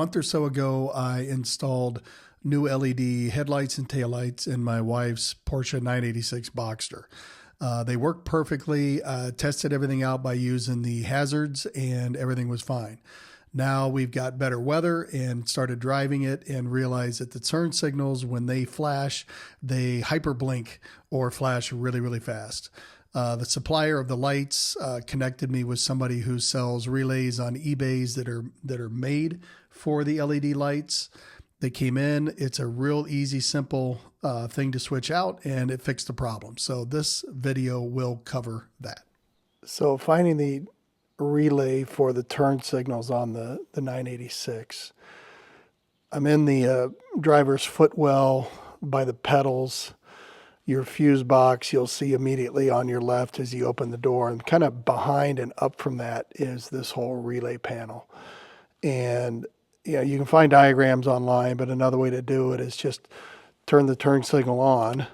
month or so ago, I installed new LED headlights and taillights in my wife's Porsche 986 Boxster. They worked perfectly. Tested everything out by using the hazards, and everything was fine. Now we've got better weather and started driving it and realized that the turn signals, when they flash, they hyperblink or flash really, really fast. The supplier of the lights connected me with somebody who sells relays on eBays that are made for the LED lights. They came in. It's a real easy, simple thing to switch out, and it fixed the problem. So this video will cover that. So finding the relay for the turn signals on the 986. I'm in the driver's footwell by the pedals. Your fuse box you'll see immediately on your left as you open the door, and kind of behind and up from that is this whole relay panel. And you can find diagrams online, but another way to do it is just turn the turn signal on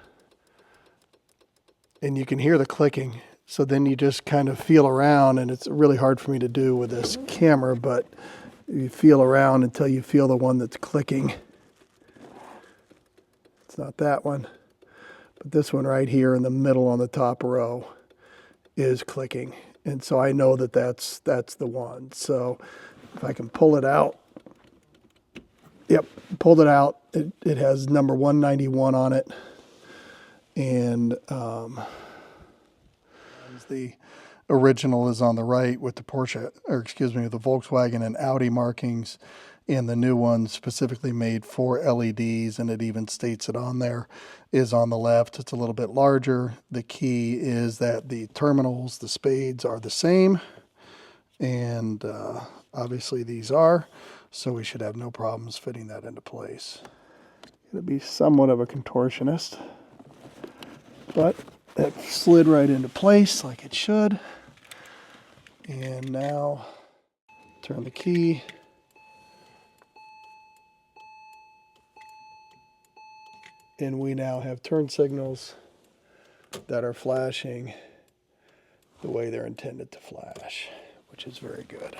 and you can hear the clicking. So then you just kind of feel around, and it's really hard for me to do with this camera, but you feel around until you feel the one that's clicking. It's not that one, but this one right here in the middle on the top row is clicking. And so I know that that's the one. So if I can pull it out, yep, pulled it out. It has number 191 on it. And the original is on the right with the Porsche, or excuse me, the Volkswagen and Audi markings, and the new one specifically made for LEDs, and it even states it on there, is on the left. It's a little bit larger. The key is that the terminals, the spades, are the same, and obviously these are, so we should have no problems fitting that into place. Gonna be somewhat of a contortionist, but that slid right into place like it should. And now turn the key. And we now have turn signals that are flashing the way they're intended to flash, which is very good.